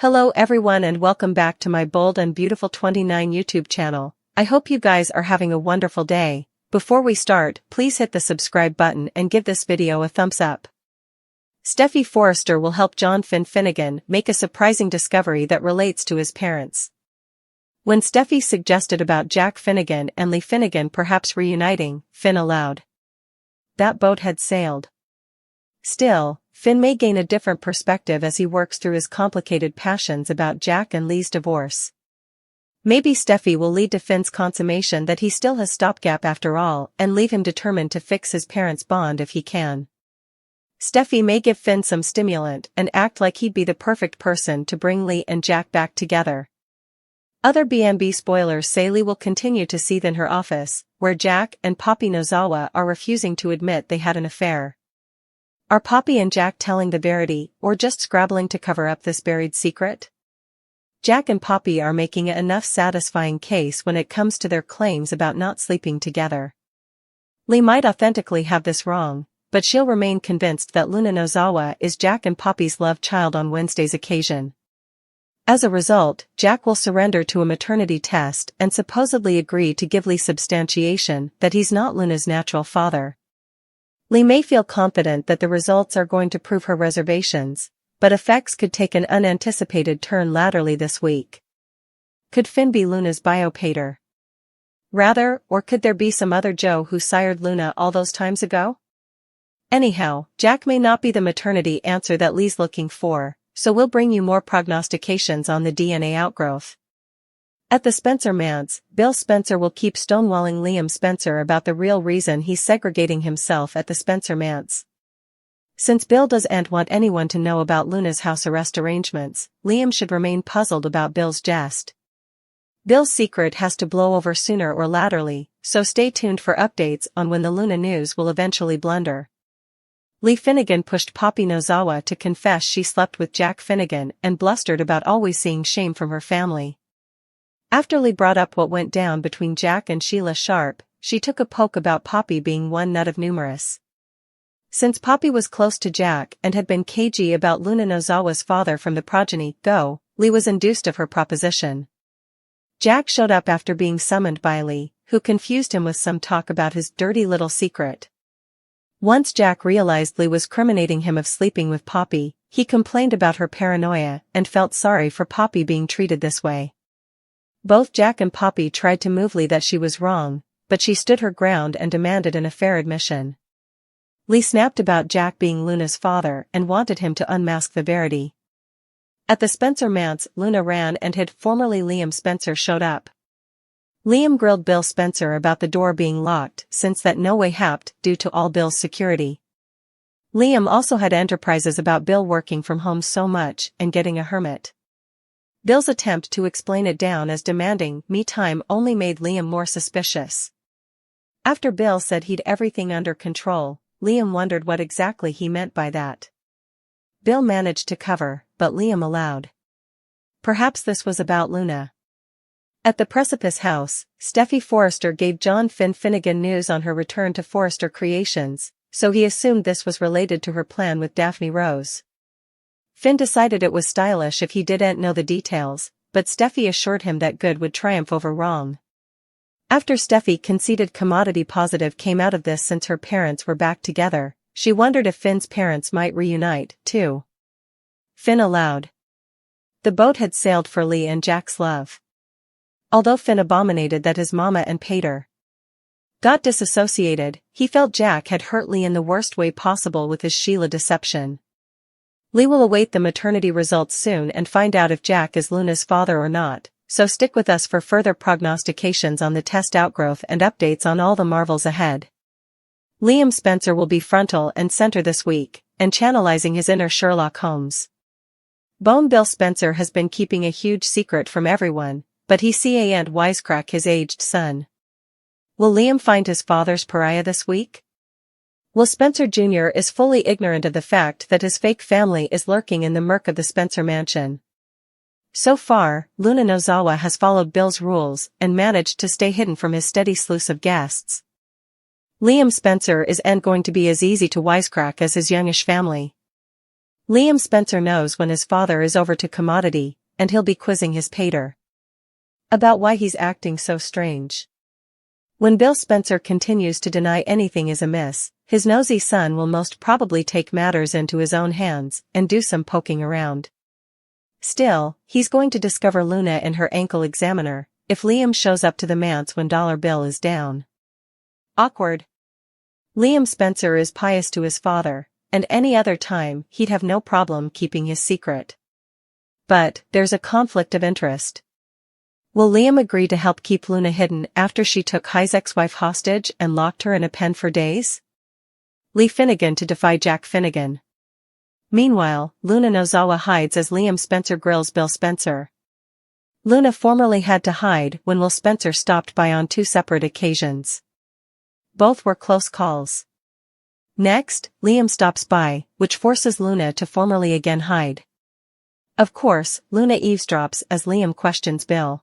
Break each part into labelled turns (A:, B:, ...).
A: Hello everyone and welcome back to my Bold and Beautiful 29 YouTube channel. I hope you guys are having a wonderful day. Before we start, please hit the subscribe button and give this video a thumbs up. Steffy Forrester will help John Finnegan make a surprising discovery that relates to his parents. When Steffy suggested about Jack Finnegan and Lee Finnegan perhaps reuniting, Finn allowed. That boat had sailed. Still, Finn may gain a different perspective as he works through his complicated passions about Jack and Lee's divorce. Maybe Steffy will lead to Finn's consummation that he still has stopgap after all and leave him determined to fix his parents' bond if he can. Steffy may give Finn some stimulant and act like he'd be the perfect person to bring Lee and Jack back together. Other B&B spoilers say Lee will continue to seethe in her office, where Jack and Poppy Nozawa are refusing to admit they had an affair. Are Poppy and Jack telling the verity, or just scrabbling to cover up this buried secret? Jack and Poppy are making enough satisfying case when it comes to their claims about not sleeping together. Lee might authentically have this wrong, but she'll remain convinced that Luna Nozawa is Jack and Poppy's love child on Wednesday's occasion. As a result, Jack will surrender to a maternity test and supposedly agree to give Lee substantiation that he's not Luna's natural father. Lee may feel confident that the results are going to prove her reservations, but effects could take an unanticipated turn laterally this week. Could Finn be Luna's biopater? Rather, or could there be some other Joe who sired Luna all those times ago? Anyhow, Jack may not be the maternity answer that Lee's looking for, so we'll bring you more prognostications on the DNA outgrowth. At the Spencer manse, Bill Spencer will keep stonewalling Liam Spencer about the real reason he's segregating himself at the Spencer manse. Since Bill doesn't want anyone to know about Luna's house arrest arrangements, Liam should remain puzzled about Bill's jest. Bill's secret has to blow over sooner or laterally, so stay tuned for updates on when the Luna news will eventually blunder. Lee Finnegan pushed Poppy Nozawa to confess she slept with Jack Finnegan and blustered about always seeing shame from her family. After Lee brought up what went down between Jack and Sheila Sharp, she took a poke about Poppy being one nut of numerous. Since Poppy was close to Jack and had been cagey about Luna Nozawa's father from the progeny go, Lee was induced of her proposition. Jack showed up after being summoned by Lee, who confused him with some talk about his dirty little secret. Once Jack realized Lee was criminating him of sleeping with Poppy, he complained about her paranoia and felt sorry for Poppy being treated this way. Both Jack and Poppy tried to move Lee that she was wrong, but she stood her ground and demanded an affair admission. Lee snapped about Jack being Luna's father and wanted him to unmask the verity. At the Spencer manse, Luna ran and hid. Formerly Liam Spencer showed up. Liam grilled Bill Spencer about the door being locked since that no way happened due to all Bill's security. Liam also had enterprises about Bill working from home so much and getting a hermit. Bill's attempt to explain it down as demanding me time only made Liam more suspicious. After Bill said he'd everything under control, Liam wondered what exactly he meant by that. Bill managed to cover, but Liam allowed. Perhaps this was about Luna. At the Precipice house, Steffy Forrester gave John Finnegan news on her return to Forrester Creations, so he assumed this was related to her plan with Daphne Rose. Finn decided it was stylish if he didn't know the details, but Steffy assured him that good would triumph over wrong. After Steffy conceded commodity positive came out of this since her parents were back together, she wondered if Finn's parents might reunite, too. Finn allowed. The boat had sailed for Lee and Jack's love. Although Finn abominated that his mama and pater got disassociated, he felt Jack had hurt Lee in the worst way possible with his Sheila deception. Lee will await the maternity results soon and find out if Jack is Luna's father or not, so stick with us for further prognostications on the test outgrowth and updates on all the marvels ahead. Liam Spencer will be frontal and center this week, and channelizing his inner Sherlock Holmes. Bill Spencer has been keeping a huge secret from everyone, but he can't wisecrack his aged son. Will Liam find his father's pariah this week? Will Spencer Jr. is fully ignorant of the fact that his fake family is lurking in the murk of the Spencer mansion. So far, Luna Nozawa has followed Bill's rules and managed to stay hidden from his steady sluice of guests. Liam Spencer isn't going to be as easy to wisecrack as his youngish family. Liam Spencer knows when his father is over to commodity, and he'll be quizzing his pater about why he's acting so strange. When Bill Spencer continues to deny anything is amiss, his nosy son will most probably take matters into his own hands and do some poking around. Still, he's going to discover Luna in her ankle examiner, if Liam shows up to the manse when Dollar Bill is down. Awkward. Liam Spencer is pious to his father, and any other time he'd have no problem keeping his secret. But there's a conflict of interest. Will Liam agree to help keep Luna hidden after she took Hi's ex-wife hostage and locked her in a pen for days? Lee Finnegan to defy Jack Finnegan. Meanwhile, Luna Nozawa hides as Liam Spencer grills Bill Spencer. Luna formerly had to hide when Will Spencer stopped by on 2 separate occasions. Both were close calls. Next, Liam stops by, which forces Luna to formally again hide. Of course, Luna eavesdrops as Liam questions Bill.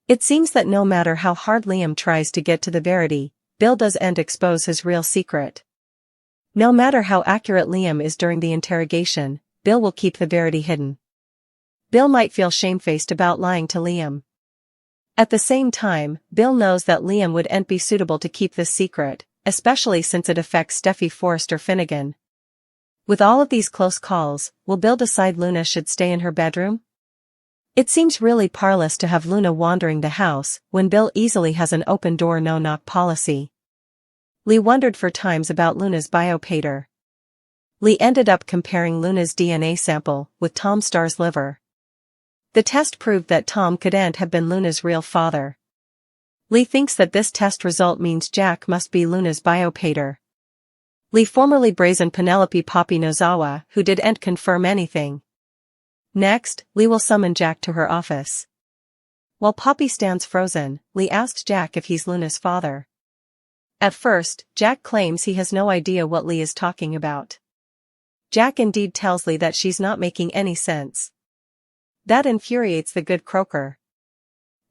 A: It seems that no matter how hard Liam tries to get to the verity, Bill does expose his real secret. No matter how accurate Liam is during the interrogation, Bill will keep the verity hidden. Bill might feel shamefaced about lying to Liam. At the same time, Bill knows that Liam would be suitable to keep this secret, especially since it affects Steffy Forrester Finnegan. With all of these close calls, will Bill decide Luna should stay in her bedroom? It seems really parlous to have Luna wandering the house when Bill easily has an open-door no-knock policy. Lee wondered for times about Luna's biopater. Lee ended up comparing Luna's DNA sample with Tom Starr's liver. The test proved that Tom couldn't have been Luna's real father. Lee thinks that this test result means Jack must be Luna's biopater. Lee formerly brazened Penelope Poppy Nozawa, who didn't confirm anything. Next, Lee will summon Jack to her office. While Poppy stands frozen, Lee asks Jack if he's Luna's father. At first, Jack claims he has no idea what Lee is talking about. Jack indeed tells Lee that she's not making any sense. That infuriates the good croaker.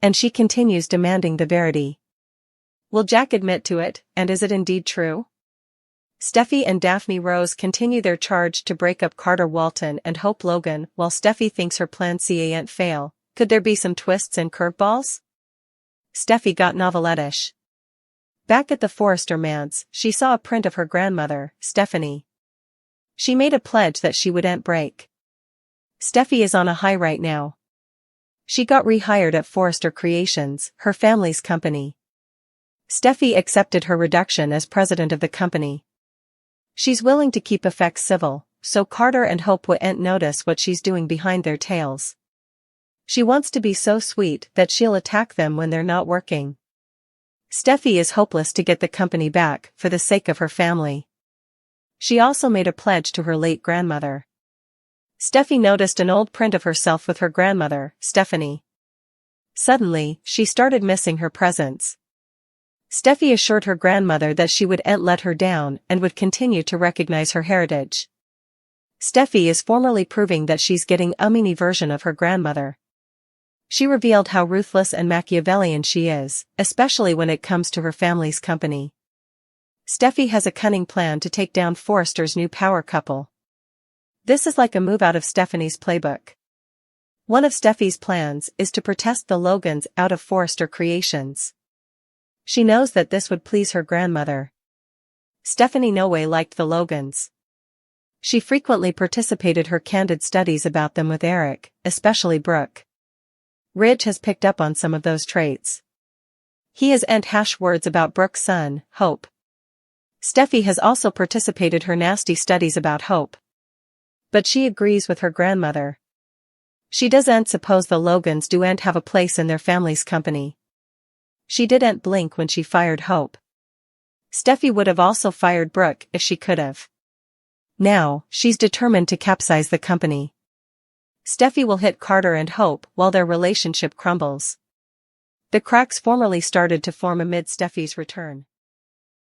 A: And she continues demanding the verity. Will Jack admit to it, and is it indeed true? Steffy and Daphne Rose continue their charge to break up Carter Walton and Hope Logan while Steffy thinks her plan can't fail. Could there be some twists and curveballs? Steffy got novelette-ish. Back at the Forrester manse, she saw a print of her grandmother, Stephanie. She made a pledge that she wouldn't break. Steffy is on a high right now. She got rehired at Forrester Creations, her family's company. Steffy accepted her reduction as president of the company. She's willing to keep effects civil, so Carter and Hope won't notice what she's doing behind their tails. She wants to be so sweet that she'll attack them when they're not working. Steffy is hopeless to get the company back for the sake of her family. She also made a pledge to her late grandmother. Steffy noticed an old print of herself with her grandmother, Stephanie. Suddenly, she started missing her presence. Steffy assured her grandmother that she wouldn't let her down and would continue to recognize her heritage. Steffy is formally proving that she's getting a mini version of her grandmother. She revealed how ruthless and Machiavellian she is, especially when it comes to her family's company. Steffy has a cunning plan to take down Forrester's new power couple. This is like a move out of Stephanie's playbook. One of Steffy's plans is to protest the Logans out of Forrester Creations. She knows that this would please her grandmother. Stephanie no way liked the Logans. She frequently participated her candid studies about them with Eric, especially Brooke. Ridge has picked up on some of those traits. He has hash words about Brooke's son, Hope. Steffy has also participated her nasty studies about Hope. But she agrees with her grandmother. She doesn't suppose the Logans don't have a place in their family's company. She didn't blink when she fired Hope. Steffy would have also fired Brooke if she could have. Now, she's determined to capsize the company. Steffy will hit Carter and Hope while their relationship crumbles. The cracks formally started to form amid Steffy's return.